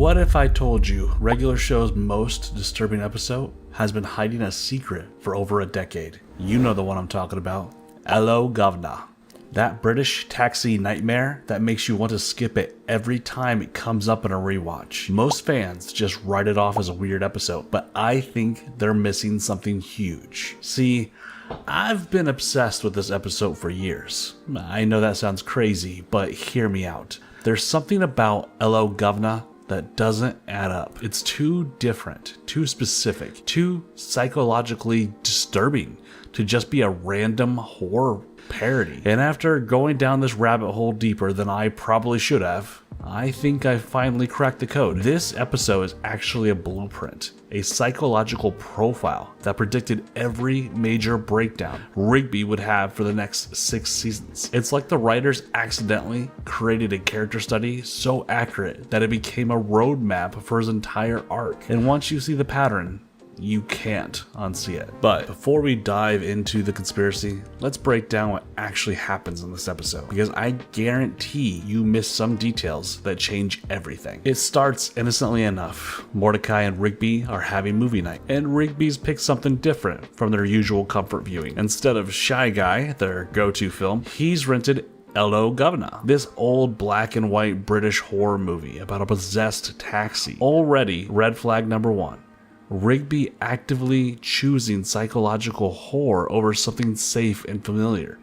What if I told you Regular Show's most disturbing episode has been hiding a secret for over a decade? You know the one I'm talking about. Hello, Governor. That British taxi nightmare that makes you want to skip it every time it comes up in a rewatch. Most fans just write it off as a weird episode, but I think they're missing something huge. See, I've been obsessed with this episode for years. I know that sounds crazy, but hear me out. There's something about Hello, Governor that doesn't add up. It's too different, too specific, too psychologically disturbing to just be a random horror parody. And after going down this rabbit hole deeper than I probably should have, I think I finally cracked the code. This episode is actually a blueprint, a psychological profile that predicted every major breakdown Rigby would have for the next 6 seasons. It's like the writers accidentally created a character study so accurate that it became a roadmap for his entire arc. And once you see the pattern, you can't unsee it. But before we dive into the conspiracy, let's break down what actually happens in this episode, because I guarantee you missed some details that change everything. It starts innocently enough. Mordecai and Rigby are having movie night, and Rigby's picked something different from their usual comfort viewing. Instead of Shy Guy, their go-to film, he's rented Hello, Governor, this old black and white British horror movie about a possessed taxi. Already red flag number 1. Rigby actively choosing psychological horror over something safe and familiar.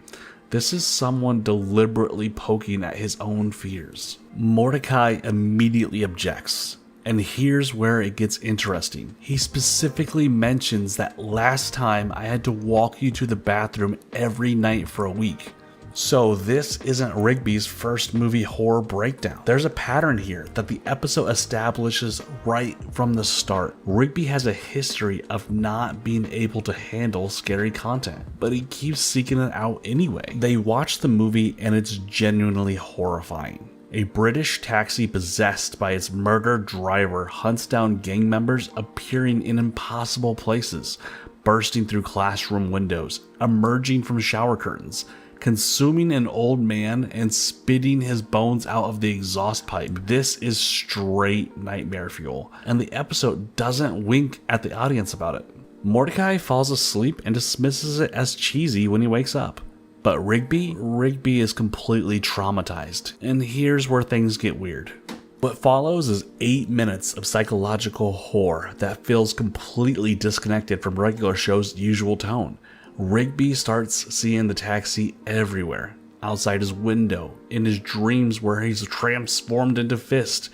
This is someone deliberately poking at his own fears. Mordecai immediately objects, and here's where it gets interesting. He specifically mentions that last time I had to walk you to the bathroom every night for a week. So this isn't Rigby's first movie horror breakdown. There's a pattern here that the episode establishes right from the start. Rigby has a history of not being able to handle scary content, but he keeps seeking it out anyway. They watch the movie and it's genuinely horrifying. A British taxi possessed by its murdered driver hunts down gang members appearing in impossible places, bursting through classroom windows, emerging from shower curtains, consuming an old man and spitting his bones out of the exhaust pipe. This is straight nightmare fuel, and the episode doesn't wink at the audience about it. Mordecai falls asleep and dismisses it as cheesy when he wakes up. But Rigby is completely traumatized, and here's where things get weird. What follows is 8 minutes of psychological horror that feels completely disconnected from Regular Show's usual tone. Rigby starts seeing the taxi everywhere, outside his window, in his dreams where he's transformed into Fist,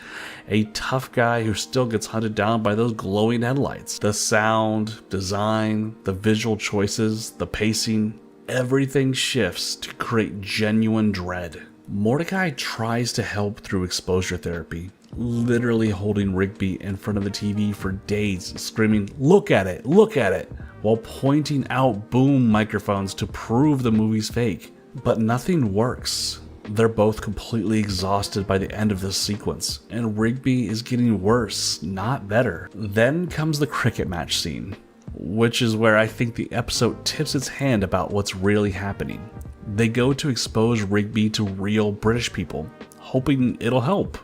a tough guy who still gets hunted down by those glowing headlights. The sound, design, the visual choices, the pacing, everything shifts to create genuine dread. Mordecai tries to help through exposure therapy, literally holding Rigby in front of the TV for days, screaming, "Look at it, look at it," while pointing out boom microphones to prove the movie's fake. But nothing works. They're both completely exhausted by the end of this sequence, and Rigby is getting worse, not better. Then comes the cricket match scene, which is where I think the episode tips its hand about what's really happening. They go to expose Rigby to real British people, hoping it'll help.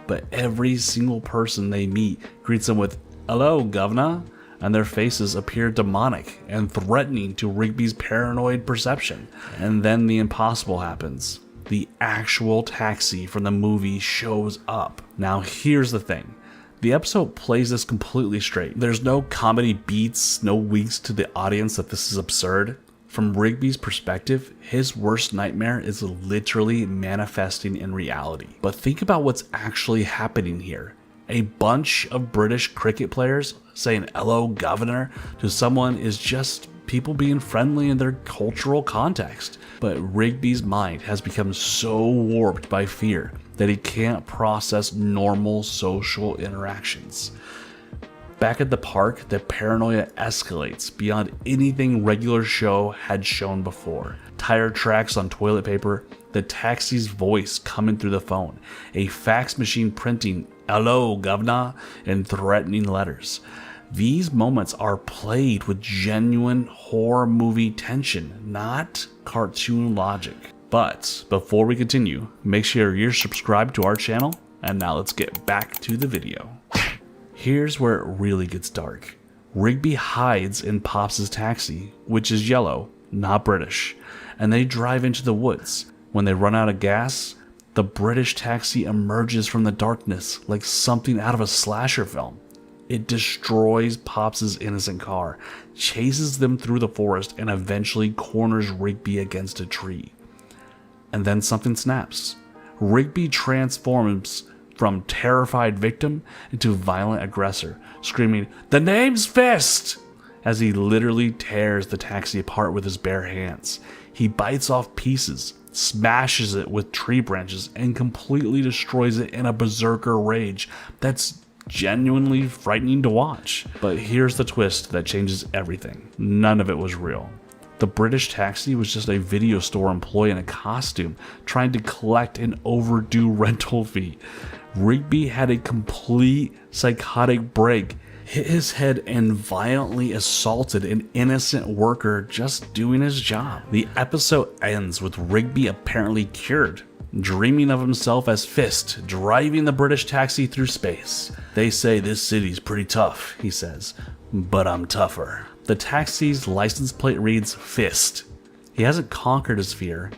But every single person they meet greets them with, "Hello, Governor," and their faces appear demonic and threatening to Rigby's paranoid perception. And then the impossible happens. The actual taxi from the movie shows up. Now here's the thing. The episode plays this completely straight. There's no comedy beats, no winks to the audience that this is absurd. From Rigby's perspective, his worst nightmare is literally manifesting in reality. But think about what's actually happening here. A bunch of British cricket players saying "Hello, Governor" to someone is just people being friendly in their cultural context. But Rigby's mind has become so warped by fear that he can't process normal social interactions. Back at the park, the paranoia escalates beyond anything Regular Show had shown before. Tire tracks on toilet paper, the taxi's voice coming through the phone, a fax machine printing "Hello, Governor" in threatening letters. These moments are played with genuine horror movie tension, not cartoon logic. But before we continue, make sure you're subscribed to our channel And now let's get back to the video. Here's where it really gets dark. Rigby hides in Pops' taxi, which is yellow, not British, and they drive into the woods. When they run out of gas, the British taxi emerges from the darkness like something out of a slasher film. It destroys Pops' innocent car, chases them through the forest, and eventually corners Rigby against a tree. And then something snaps. Rigby transforms from terrified victim into violent aggressor, screaming, "The name's Fist!" as he literally tears the taxi apart with his bare hands. He bites off pieces, smashes it with tree branches, and completely destroys it in a berserker rage that's genuinely frightening to watch. But here's the twist that changes everything. None of it was real. The British taxi was just a video store employee in a costume trying to collect an overdue rental fee. Rigby had a complete psychotic break, hit his head, and violently assaulted an innocent worker just doing his job. The episode ends with Rigby apparently cured, dreaming of himself as Fist, driving the British taxi through space. "They say this city's pretty tough," he says, "but I'm tougher." The taxi's license plate reads Fist. He hasn't conquered his fear.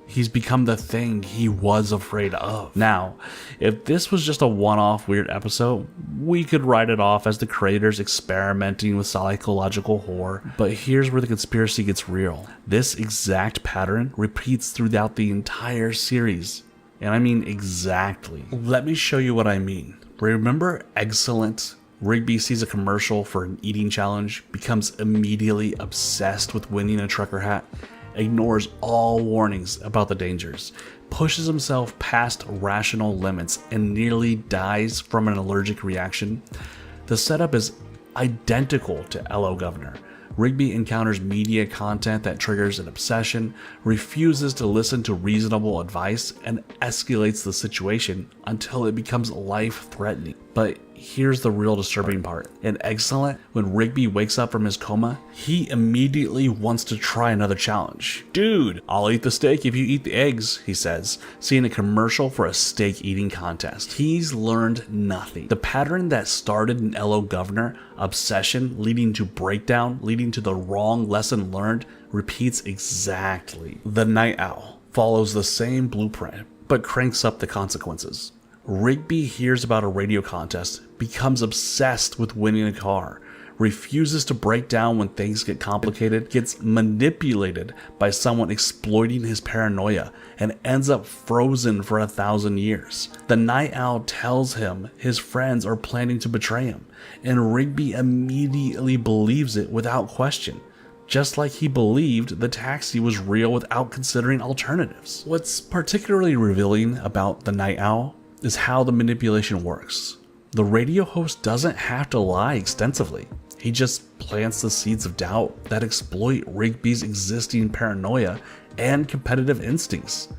He's become the thing he was afraid of. Now, if this was just a one-off weird episode, we could write it off as the creators experimenting with psychological horror. But here's where the conspiracy gets real. This exact pattern repeats throughout the entire series. And I mean exactly. Let me show you what I mean. Remember Excellent? Rigby sees a commercial for an eating challenge, becomes immediately obsessed with winning a trucker hat, ignores all warnings about the dangers, pushes himself past rational limits, and nearly dies from an allergic reaction. The setup is identical to Hello Governor. Rigby encounters media content that triggers an obsession, refuses to listen to reasonable advice, and escalates the situation until it becomes life-threatening. But here's the real disturbing part. In Excellent, when Rigby wakes up from his coma, he immediately wants to try another challenge. "Dude, I'll eat the steak if you eat the eggs," he says, seeing a commercial for a steak eating contest. He's learned nothing. The pattern that started in Hello Governor, obsession leading to breakdown, leading to the wrong lesson learned, repeats exactly. The Night Owl follows the same blueprint, but cranks up the consequences. Rigby hears about a radio contest, becomes obsessed with winning a car, refuses to break down when things get complicated, gets manipulated by someone exploiting his paranoia, and ends up frozen for 1,000 years. The Night Owl tells him his friends are planning to betray him, and Rigby immediately believes it without question, just like he believed the taxi was real without considering alternatives. What's particularly revealing about the Night Owl is how the manipulation works. The radio host doesn't have to lie extensively. He just plants the seeds of doubt that exploit Rigby's existing paranoia and competitive instincts.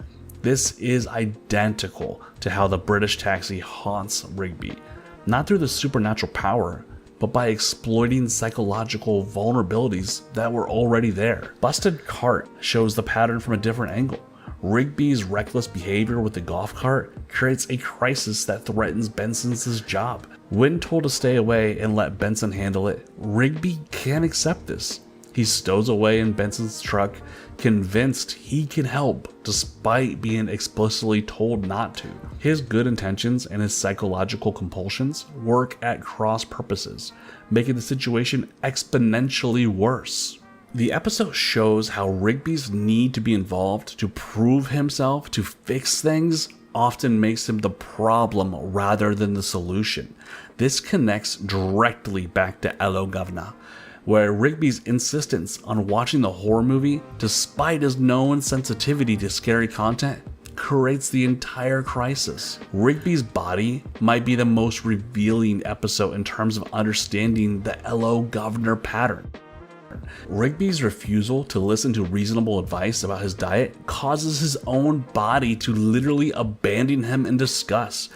This is identical to how the British taxi haunts Rigby, not through the supernatural power, but by exploiting psychological vulnerabilities that were already there. Busted Cart shows the pattern from a different angle. Rigby's reckless behavior with the golf cart creates a crisis that threatens Benson's job. When told to stay away and let Benson handle it, Rigby can't accept this. He stows away in Benson's truck, convinced he can help despite being explicitly told not to. His good intentions and his psychological compulsions work at cross purposes, making the situation exponentially worse. The episode shows how Rigby's need to be involved, to prove himself, to fix things, often makes him the problem rather than the solution. This connects directly back to Hello Governor, where Rigby's insistence on watching the horror movie, despite his known sensitivity to scary content, creates the entire crisis. Rigby's body might be the most revealing episode in terms of understanding the Hello Governor pattern. Rigby's refusal to listen to reasonable advice about his diet causes his own body to literally abandon him in disgust.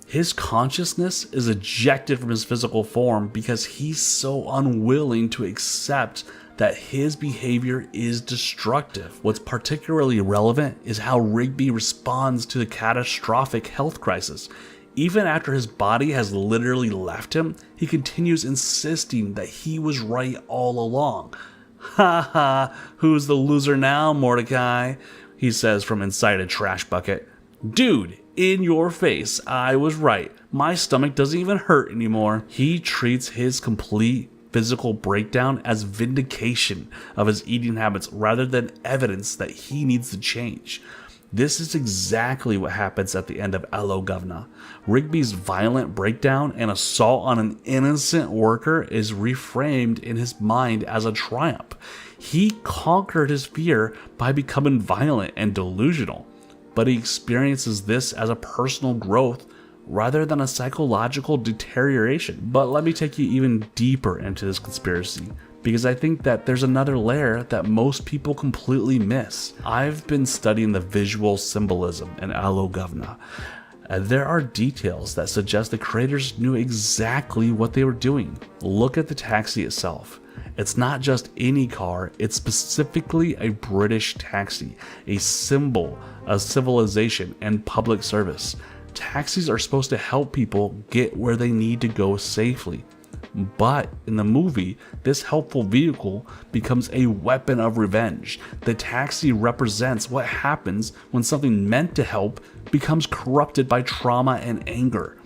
His consciousness is ejected from his physical form because he's so unwilling to accept that his behavior is destructive. What's particularly relevant is how Rigby responds to the catastrophic health crisis. Even after his body has literally left him, he continues insisting that he was right all along. Ha ha, who's the loser now, Mordecai? He says from inside a trash bucket. Dude, in your face, I was right. My stomach doesn't even hurt anymore. He treats his complete physical breakdown as vindication of his eating habits rather than evidence that he needs to change. This is exactly what happens at the end of Hello, Governor. Rigby's violent breakdown and assault on an innocent worker is reframed in his mind as a triumph. He conquered his fear by becoming violent and delusional, but he experiences this as a personal growth rather than a psychological deterioration. But let me take you even deeper into this conspiracy, because I think that there's another layer that most people completely miss. I've been studying the visual symbolism in Hello, Governor. There are details that suggest the creators knew exactly what they were doing. Look at the taxi itself. It's not just any car, it's specifically a British taxi, a symbol of civilization and public service. Taxis are supposed to help people get where they need to go safely. But in the movie, this helpful vehicle becomes a weapon of revenge. The taxi represents what happens when something meant to help becomes corrupted by trauma and anger.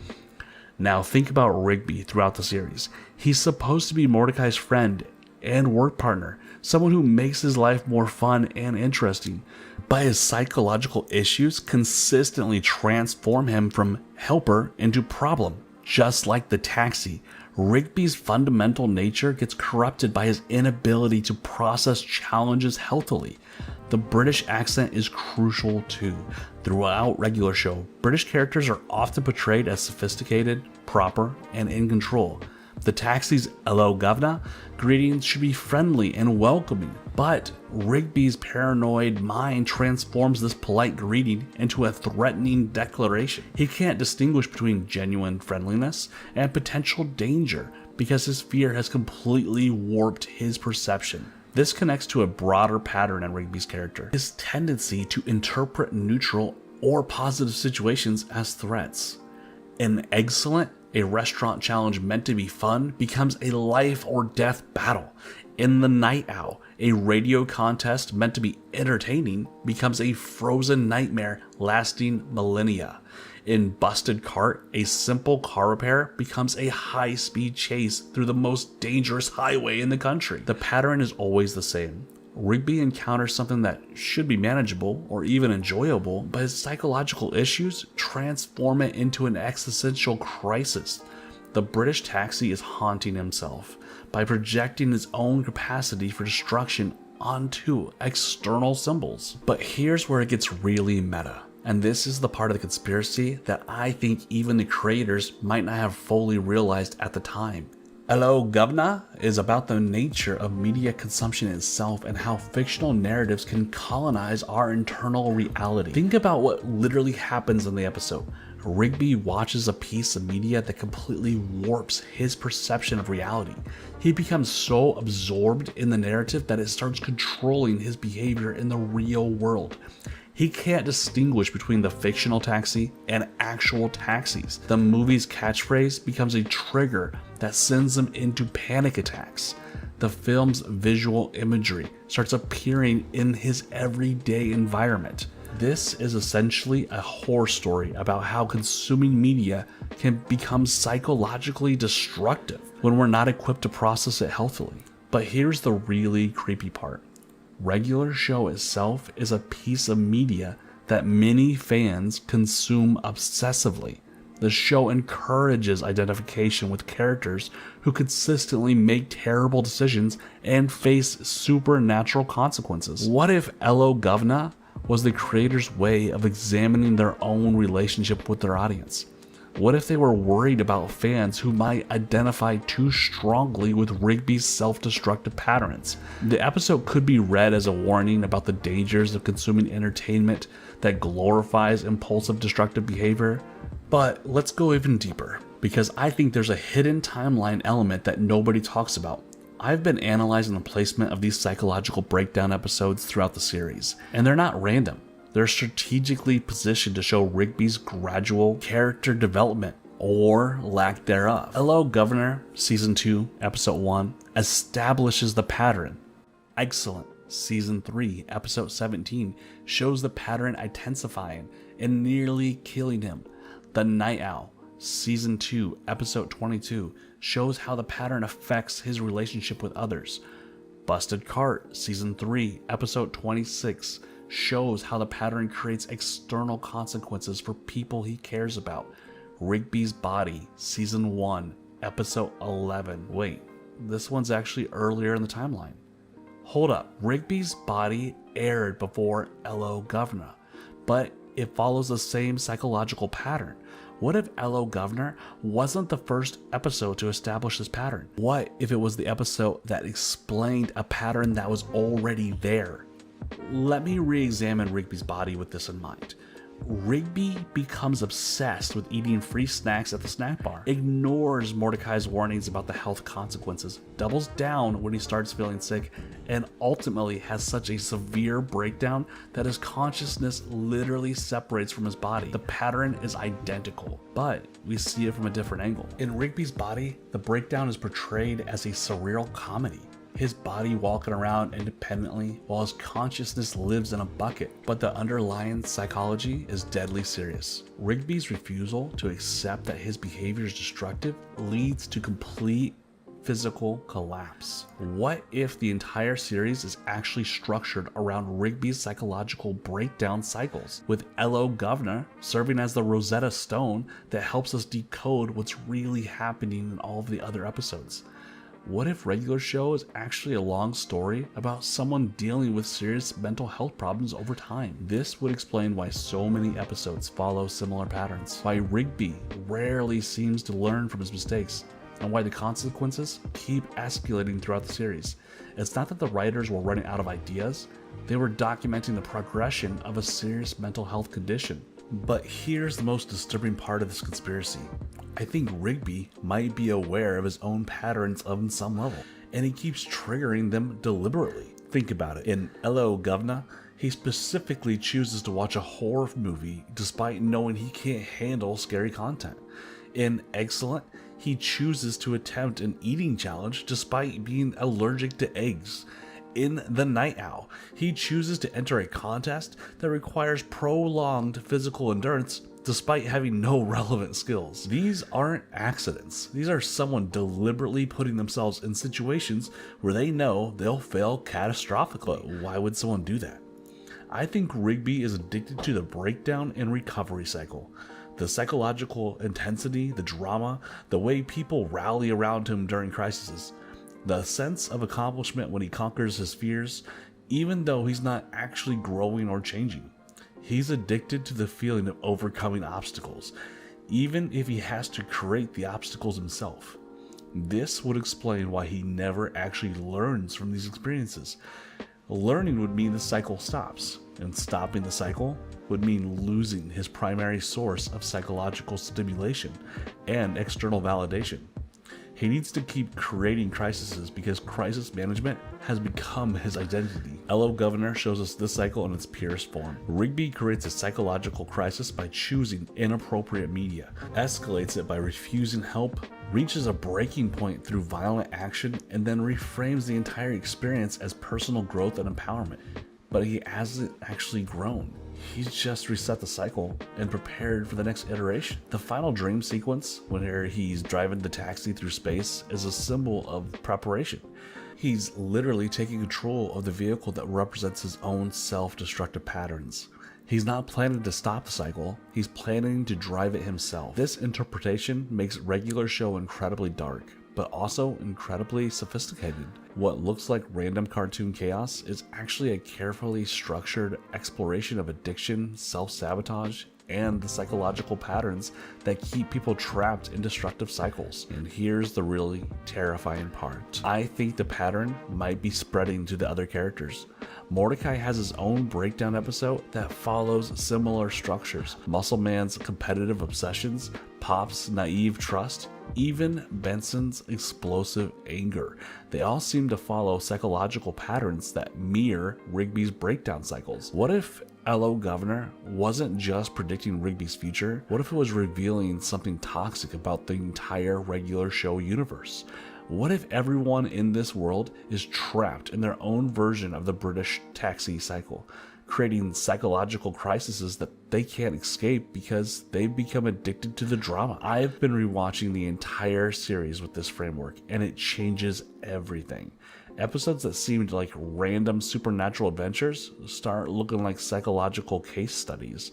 Now think about Rigby throughout the series. He's supposed to be Mordecai's friend and work partner, someone who makes his life more fun and interesting. But his psychological issues consistently transform him from helper into problem, just like the taxi. Rigby's fundamental nature gets corrupted by his inability to process challenges healthily. The British accent is crucial too. Throughout Regular Show, British characters are often portrayed as sophisticated, proper, and in control. The taxi's "Hello, Governor" greetings should be friendly and welcoming, but Rigby's paranoid mind transforms this polite greeting into a threatening declaration. He can't distinguish between genuine friendliness and potential danger because his fear has completely warped his perception. This connects to a broader pattern in Rigby's character, his tendency to interpret neutral or positive situations as threats. In Excellent, a restaurant challenge meant to be fun becomes a life or death battle. In The Night Owl, a radio contest meant to be entertaining becomes a frozen nightmare lasting millennia. In Busted Cart, a simple car repair becomes a high-speed chase through the most dangerous highway in the country. The pattern is always the same. Rigby encounters something that should be manageable or even enjoyable, but his psychological issues transform it into an existential crisis. The British taxi is haunting himself by projecting his own capacity for destruction onto external symbols. But here's where it gets really meta, and this is the part of the conspiracy that I think even the creators might not have fully realized at the time. Hello, Governor is about the nature of media consumption itself and how fictional narratives can colonize our internal reality. Think about what literally happens in the episode. Rigby watches a piece of media that completely warps his perception of reality. He becomes so absorbed in the narrative that it starts controlling his behavior in the real world. He can't distinguish between the fictional taxi and actual taxis. The movie's catchphrase becomes a trigger that sends him into panic attacks. The film's visual imagery starts appearing in his everyday environment. This is essentially a horror story about how consuming media can become psychologically destructive when we're not equipped to process it healthily. But here's the really creepy part. Regular Show itself is a piece of media that many fans consume obsessively. The show encourages identification with characters who consistently make terrible decisions and face supernatural consequences. What if Hello, Governor was the creators' way of examining their own relationship with their audience? What if they were worried about fans who might identify too strongly with Rigby's self-destructive patterns? The episode could be read as a warning about the dangers of consuming entertainment that glorifies impulsive destructive behavior. But let's go even deeper, because I think there's a hidden timeline element that nobody talks about. I've been analyzing the placement of these psychological breakdown episodes throughout the series, and they're not random. They're strategically positioned to show Rigby's gradual character development or lack thereof. Hello, Governor, Season 2, Episode 1, establishes the pattern. Excellent. Season 3, Episode 17, shows the pattern intensifying and nearly killing him. The Night Owl, Season 2, Episode 22, shows how the pattern affects his relationship with others. Busted Cart, Season 3, Episode 26, shows how the pattern creates external consequences for people he cares about. Rigby's Body, Season 1, Episode 11. Wait, this one's actually earlier in the timeline. Hold up, Rigby's Body aired before Hello, Governor, but it follows the same psychological pattern. What if Hello, Governor wasn't the first episode to establish this pattern? What if it was the episode that explained a pattern that was already there? Let me re-examine Rigby's Body with this in mind. Rigby becomes obsessed with eating free snacks at the snack bar, ignores Mordecai's warnings about the health consequences, doubles down when he starts feeling sick, and ultimately has such a severe breakdown that his consciousness literally separates from his body. The pattern is identical, but we see it from a different angle. In Rigby's Body, the breakdown is portrayed as a surreal comedy. His body walking around independently while his consciousness lives in a bucket, but the underlying psychology is deadly serious. Rigby's refusal to accept that his behavior is destructive leads to complete physical collapse. What if the entire series is actually structured around Rigby's psychological breakdown cycles, with Hello, Governor serving as the Rosetta Stone that helps us decode what's really happening in all of the other episodes? What if Regular Show is actually a long story about someone dealing with serious mental health problems over time? This would explain why so many episodes follow similar patterns, why Rigby rarely seems to learn from his mistakes, and why the consequences keep escalating throughout the series. It's not that the writers were running out of ideas, they were documenting the progression of a serious mental health condition. But here's the most disturbing part of this conspiracy. I think Rigby might be aware of his own patterns on some level, and he keeps triggering them deliberately. Think about it. In Hello, Governor, he specifically chooses to watch a horror movie despite knowing he can't handle scary content. In Excellent, he chooses to attempt an eating challenge despite being allergic to eggs. In The Night Owl, he chooses to enter a contest that requires prolonged physical endurance despite having no relevant skills. These aren't accidents. These are someone deliberately putting themselves in situations where they know they'll fail catastrophically. But why would someone do that? I think Rigby is addicted to the breakdown and recovery cycle. The psychological intensity, the drama, the way people rally around him during crises, the sense of accomplishment when he conquers his fears, even though he's not actually growing or changing. He's addicted to the feeling of overcoming obstacles, even if he has to create the obstacles himself. This would explain why he never actually learns from these experiences. Learning would mean the cycle stops, and stopping the cycle would mean losing his primary source of psychological stimulation and external validation. He needs to keep creating crises because crisis management has become his identity. Hello, Governor shows us this cycle in its purest form. Rigby creates a psychological crisis by choosing inappropriate media, escalates it by refusing help, reaches a breaking point through violent action, and then reframes the entire experience as personal growth and empowerment. But he hasn't actually grown. He's just reset the cycle and prepared for the next iteration. The final dream sequence, where he's driving the taxi through space, is a symbol of preparation. He's literally taking control of the vehicle that represents his own self-destructive patterns. He's not planning to stop the cycle, he's planning to drive it himself. This interpretation makes Regular Show incredibly dark, but also incredibly sophisticated. What looks like random cartoon chaos is actually a carefully structured exploration of addiction, self-sabotage, and the psychological patterns that keep people trapped in destructive cycles. And here's the really terrifying part. I think the pattern might be spreading to the other characters. Mordecai has his own breakdown episode that follows similar structures. Muscle Man's competitive obsessions, Pop's naive trust, even Benson's explosive anger. They all seem to follow psychological patterns that mirror Rigby's breakdown cycles. What if Hello Governor wasn't just predicting Rigby's future? What if it was revealing something toxic about the entire regular show universe? What if everyone in this world is trapped in their own version of the British taxi cycle, creating psychological crises that they can't escape because they've become addicted to the drama? I've been rewatching the entire series with this framework, and it changes everything. Episodes that seemed like random supernatural adventures start looking like psychological case studies.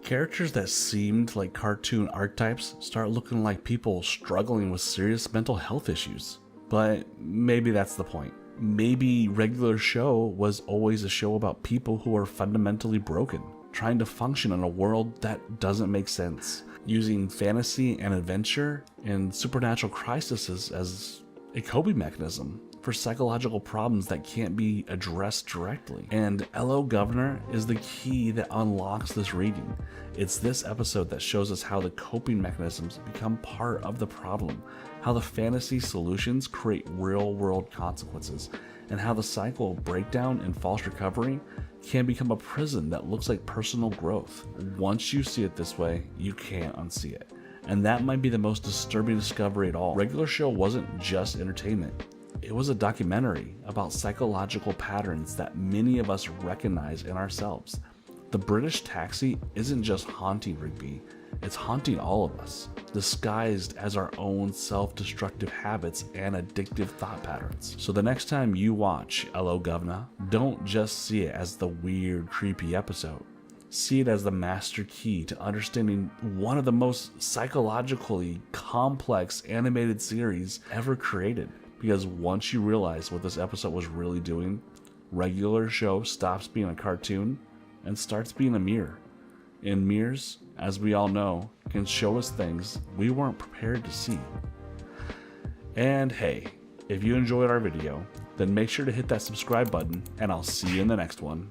Characters that seemed like cartoon archetypes start looking like people struggling with serious mental health issues. But maybe that's the point. Maybe regular show was always a show about people who are fundamentally broken, trying to function in a world that doesn't make sense, using fantasy and adventure and supernatural crises as a coping mechanism for psychological problems that can't be addressed directly. And Hello Governor is the key that unlocks this reading. It's this episode that shows us how the coping mechanisms become part of the problem, how the fantasy solutions create real-world consequences, and how the cycle of breakdown and false recovery can become a prison that looks like personal growth. Once you see it this way, you can't unsee it. And that might be the most disturbing discovery at all. Regular show wasn't just entertainment. It was a documentary about psychological patterns that many of us recognize in ourselves. The British taxi isn't just haunting Rigby, it's haunting all of us, disguised as our own self-destructive habits and addictive thought patterns. So the next time you watch Hello Governor, don't just see it as the weird, creepy episode. See it as the master key to understanding one of the most psychologically complex animated series ever created. Because once you realize what this episode was really doing, regular show stops being a cartoon and starts being a mirror. And mirrors, as we all know, can show us things we weren't prepared to see. And hey, if you enjoyed our video, then make sure to hit that subscribe button, and I'll see you in the next one.